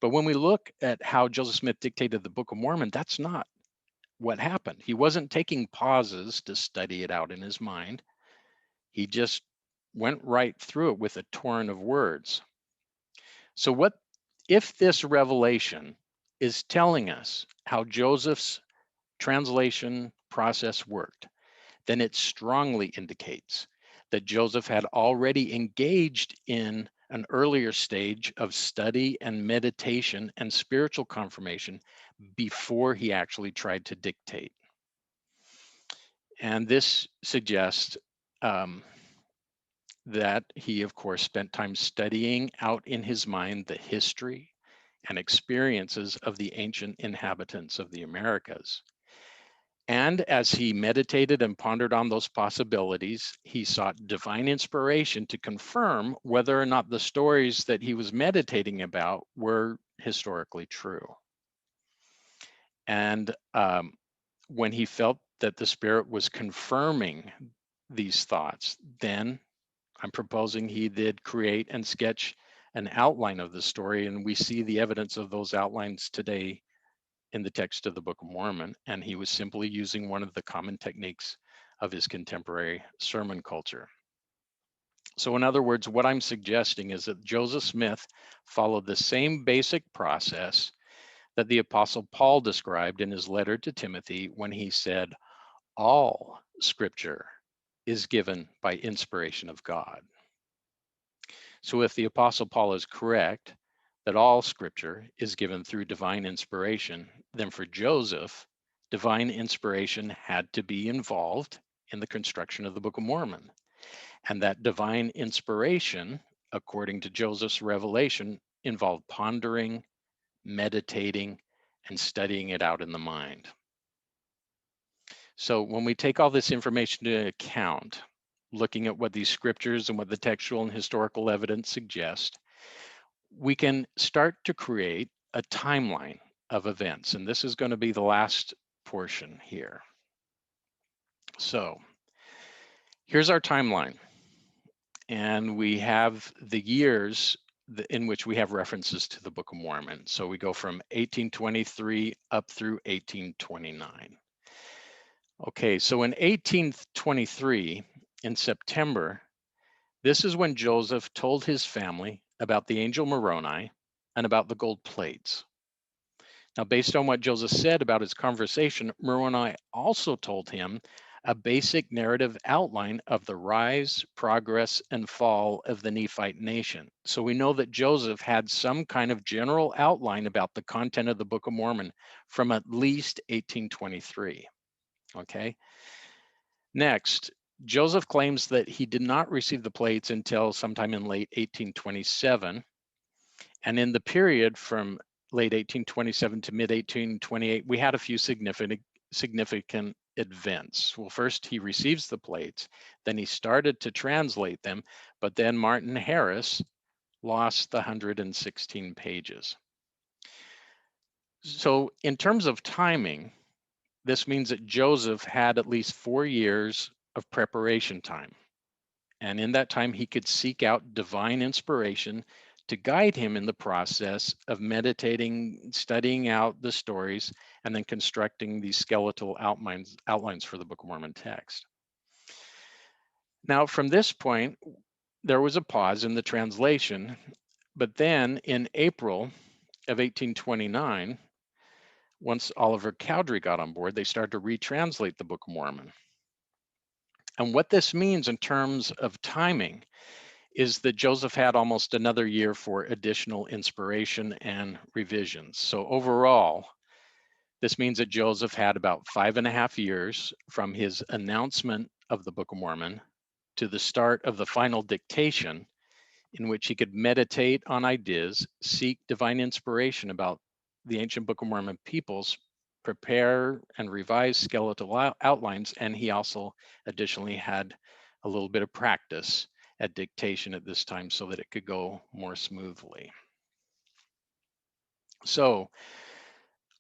But when we look at how Joseph Smith dictated the Book of Mormon, that's not what happened. He wasn't taking pauses to study it out in his mind. He just went right through it with a torrent of words. So what if this revelation is telling us how Joseph's translation process worked, then it strongly indicates that Joseph had already engaged in an earlier stage of study and meditation and spiritual confirmation before he actually tried to dictate. And this suggests that he, of course, spent time studying out in his mind the history and experiences of the ancient inhabitants of the Americas. And as he meditated and pondered on those possibilities, he sought divine inspiration to confirm whether or not the stories that he was meditating about were historically true. And when he felt that the Spirit was confirming these thoughts, then I'm proposing he did create and sketch an outline of the story, and we see the evidence of those outlines today in the text of the Book of Mormon, and he was simply using one of the common techniques of his contemporary sermon culture. So in other words, what I'm suggesting is that Joseph Smith followed the same basic process that the Apostle Paul described in his letter to Timothy when he said, "All Scripture is given by inspiration of God." So if the Apostle Paul is correct that all Scripture is given through divine inspiration, then for Joseph, divine inspiration had to be involved in the construction of the Book of Mormon. And that divine inspiration, according to Joseph's revelation, involved pondering, meditating, and studying it out in the mind. So when we take all this information into account, looking at what these scriptures and what the textual and historical evidence suggest, we can start to create a timeline of events. And this is going to be the last portion here. So here's our timeline. And we have the years in which we have references to the Book of Mormon. So we go from 1823 up through 1829. Okay, so in 1823, in September, this is when Joseph told his family about the angel Moroni and about the gold plates. Now, based on what Joseph said about his conversation, Moroni also told him a basic narrative outline of the rise, progress, and fall of the Nephite nation. So we know that Joseph had some kind of general outline about the content of the Book of Mormon from at least 1823. Okay. Next, Joseph claims that he did not receive the plates until sometime in late 1827. And in the period from late 1827 to mid 1828, we had a few significant events. Well, first he receives the plates, then he started to translate them, but then Martin Harris lost the 116 pages. So in terms of timing, this means that Joseph had at least 4 years of preparation time. And in that time, he could seek out divine inspiration to guide him in the process of meditating, studying out the stories, and then constructing these skeletal outlines for the Book of Mormon text. Now, from this point, there was a pause in the translation, but then in April of 1829, once Oliver Cowdery got on board, they started to retranslate the Book of Mormon. And what this means in terms of timing is that Joseph had almost another year for additional inspiration and revisions. So overall, this means that Joseph had about 5.5 years from his announcement of the Book of Mormon to the start of the final dictation, in which he could meditate on ideas, seek divine inspiration about the ancient Book of Mormon peoples, prepare and revise skeletal outlines, and he also additionally had a little bit of practice at dictation at this time so that it could go more smoothly. So,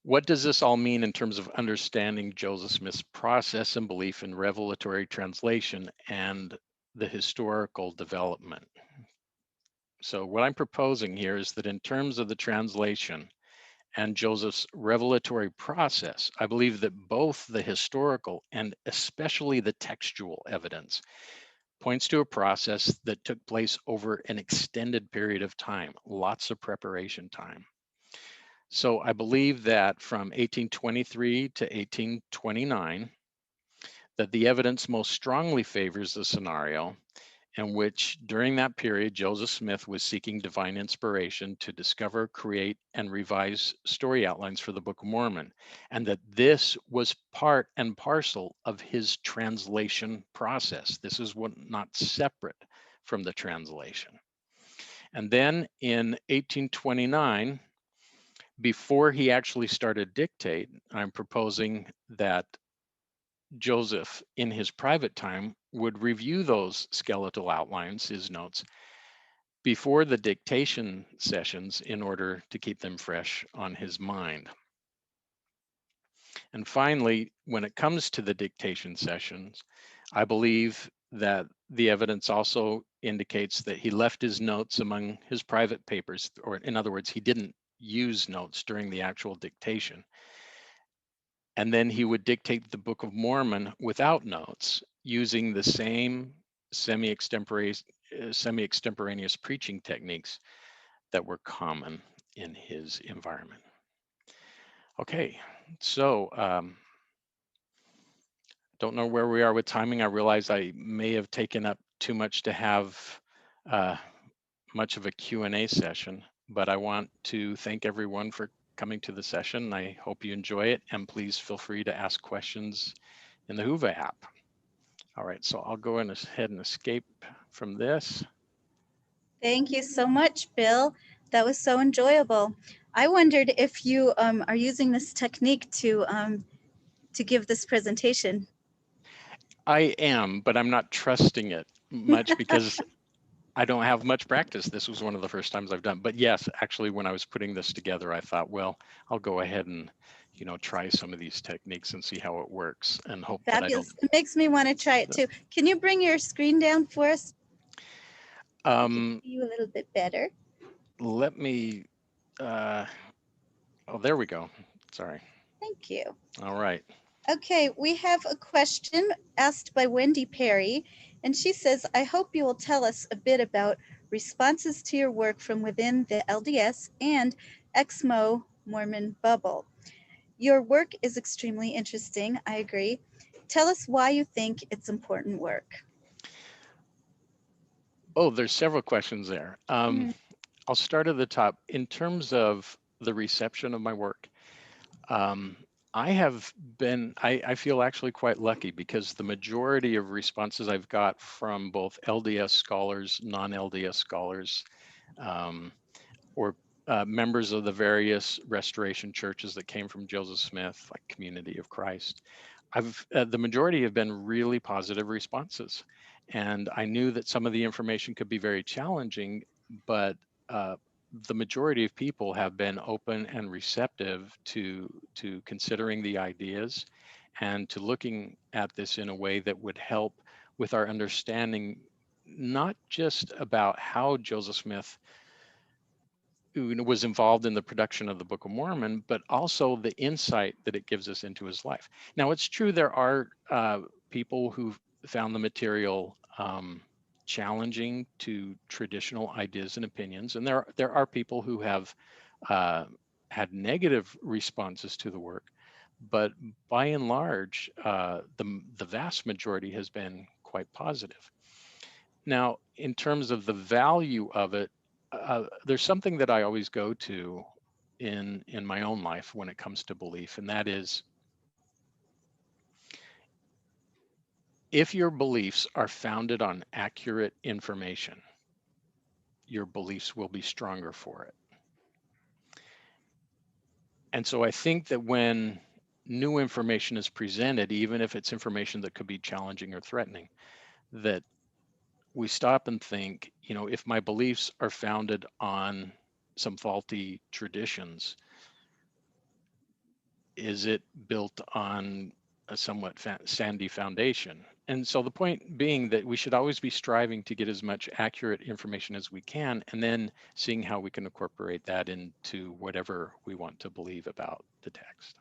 what does this all mean in terms of understanding Joseph Smith's process and belief in revelatory translation and the historical development? So, what I'm proposing here is that in terms of the translation and Joseph's revelatory process, I believe that both the historical and especially the textual evidence points to a process that took place over an extended period of time, lots of preparation time. So I believe that from 1823 to 1829, that the evidence most strongly favors the scenario in which during that period, Joseph Smith was seeking divine inspiration to discover, create, and revise story outlines for the Book of Mormon, and that this was part and parcel of his translation process. This is not separate from the translation. And then in 1829, before he actually started dictate, I'm proposing that Joseph, in his private time, would review those skeletal outlines, his notes, before the dictation sessions in order to keep them fresh on his mind. And finally, when it comes to the dictation sessions, I believe that the evidence also indicates that he left his notes among his private papers, or in other words, he didn't use notes during the actual dictation. And then he would dictate the Book of Mormon without notes, using the same semi-extemporaneous preaching techniques that were common in his environment. Okay, so don't know where we are with timing. I realize I may have taken up too much to have much of a Q&A session, but I want to thank everyone for coming to the session. I hope you enjoy it, and please feel free to ask questions in the Whova app. All right, so I'll go ahead and escape from this. Thank you so much, Bill. That was so enjoyable. I wondered if you are using this technique to give this presentation. I am, but I'm not trusting it much because I don't have much practice. This was one of the first times I've done. But yes, actually, when I was putting this together, I thought, well, I'll go ahead and try some of these techniques and see how it works, and hope that I don't. Fabulous. It makes me want to try it too. Can you bring your screen down for us? I can see you a little bit better. Let me. Oh, there we go. Sorry. Thank you. All right. Okay, we have a question asked by Wendy Perry, and she says, I hope you will tell us a bit about responses to your work from within the LDS and Exmo Mormon bubble. Your work is extremely interesting, I agree. Tell us why you think it's important work. Oh, there's several questions there. I'll start at the top. In terms of the reception of my work, I have been, I feel actually quite lucky because the majority of responses I've got from both LDS scholars, non-LDS scholars, um, or members of the various restoration churches that came from Joseph Smith, like Community of Christ, the majority have been really positive responses. And I knew that some of the information could be very challenging, but uh, the majority of people have been open and receptive to considering the ideas and to looking at this in a way that would help with our understanding, not just about how Joseph Smith was involved in the production of the Book of Mormon, but also the insight that it gives us into his life. Now, it's true there are people who found the material challenging to traditional ideas and opinions, and there are people who have had negative responses to the work, but by and large, the vast majority has been quite positive. Now, in terms of the value of it, there's something that I always go to in my own life when it comes to belief, and that is, if your beliefs are founded on accurate information, your beliefs will be stronger for it. And so I think that when new information is presented, even if it's information that could be challenging or threatening, that we stop and think, if my beliefs are founded on some faulty traditions, is it built on a somewhat sandy foundation? And so the point being that we should always be striving to get as much accurate information as we can, and then seeing how we can incorporate that into whatever we want to believe about the text.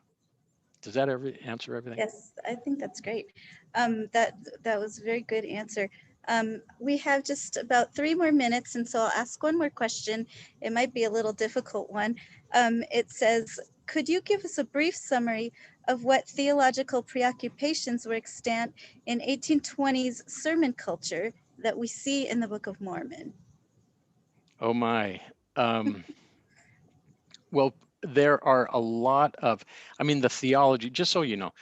Does that answer everything? Yes, I think that's great. That was a very good answer. We have just about 3 more minutes, and so I'll ask one more question. It might be a little difficult one. It says, could you give us a brief summary of what theological preoccupations were extant in 1820s sermon culture that we see in the Book of Mormon? Oh my. Well, there are a lot of, the theology, just so you know,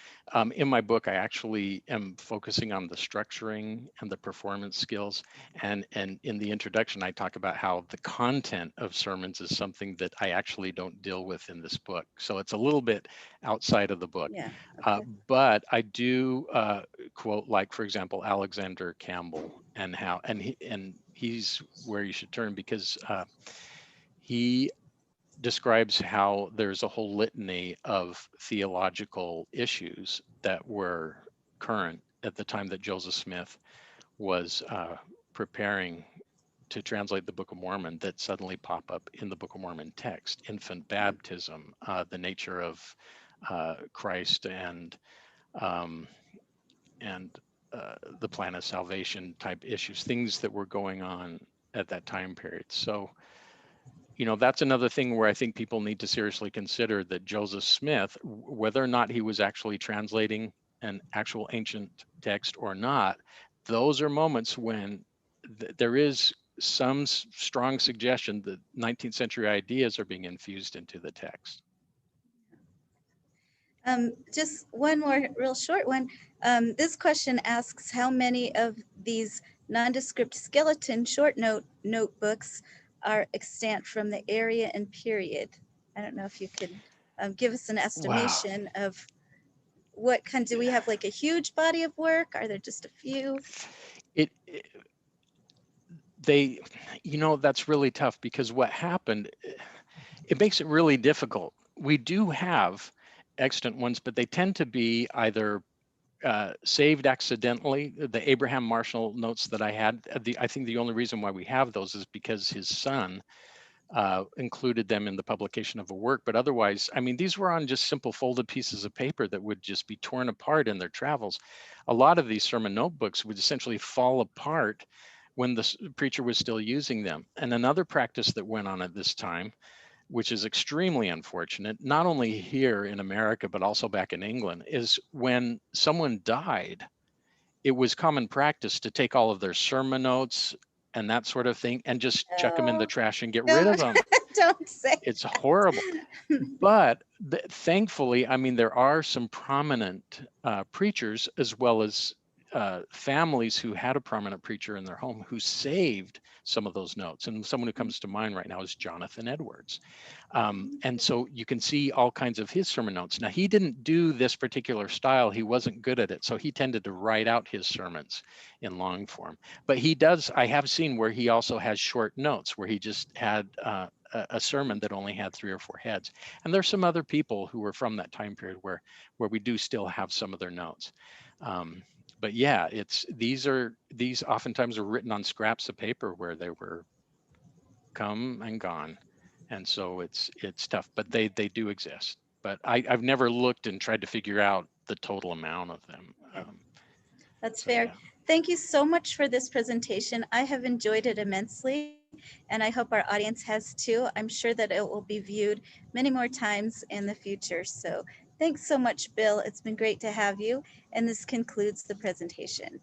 in my book, I actually am focusing on the structuring and the performance skills. And in the introduction, I talk about how the content of sermons is something that I actually don't deal with in this book. So it's a little bit outside of the book. Yeah. Okay. But I do quote, like, for example, Alexander Campbell and he's where you should turn, because he describes how there's a whole litany of theological issues that were current at the time that Joseph Smith was preparing to translate the Book of Mormon that suddenly pop up in the Book of Mormon text: infant baptism, the nature of Christ, um, and the plan of salvation type issues, things that were going on at that time period. So that's another thing where I think people need to seriously consider that Joseph Smith, whether or not he was actually translating an actual ancient text or not, those are moments when there is some strong suggestion that 19th century ideas are being infused into the text. Just one more real short one. This question asks how many of these nondescript skeleton short notebooks are extant from the area and period. I don't know if you could give us an Wow. estimation of what kind. Do we have like a huge body of work? Are there just a few? That's really tough, because what happened, it makes it really difficult. We do have extant ones, but they tend to be either saved accidentally. The Abraham Marshall notes that I had, I think the only reason why we have those is because his son included them in the publication of a work. But otherwise, I mean, these were on just simple folded pieces of paper that would just be torn apart in their travels. A lot of these sermon notebooks would essentially fall apart when the preacher was still using them. And another practice that went on at this time, which is extremely unfortunate, not only here in America, but also back in England, is when someone died, it was common practice to take all of their sermon notes and that sort of thing and just chuck them in the Oh, trash and get rid of don't, them. don't say. It's horrible. But thankfully, I mean, there are some prominent preachers, as well as families who had a prominent preacher in their home who saved some of those notes. And someone who comes to mind right now is Jonathan Edwards. And so you can see all kinds of his sermon notes. Now, he didn't do this particular style. He wasn't good at it. So he tended to write out his sermons in long form. But he does, I have seen where he also has short notes where he just had a sermon that only had 3 or 4 heads. And there's some other people who were from that time period where we do still have some of their notes. But yeah, these oftentimes are written on scraps of paper where they were come and gone. And so it's tough, but they do exist. But I've never looked and tried to figure out the total amount of them. That's So fair. yeah. Thank you so much for this presentation. I have enjoyed it immensely, and I hope our audience has too. I'm sure that it will be viewed many more times in the future. So thanks so much, Bill. It's been great to have you, and this concludes the presentation.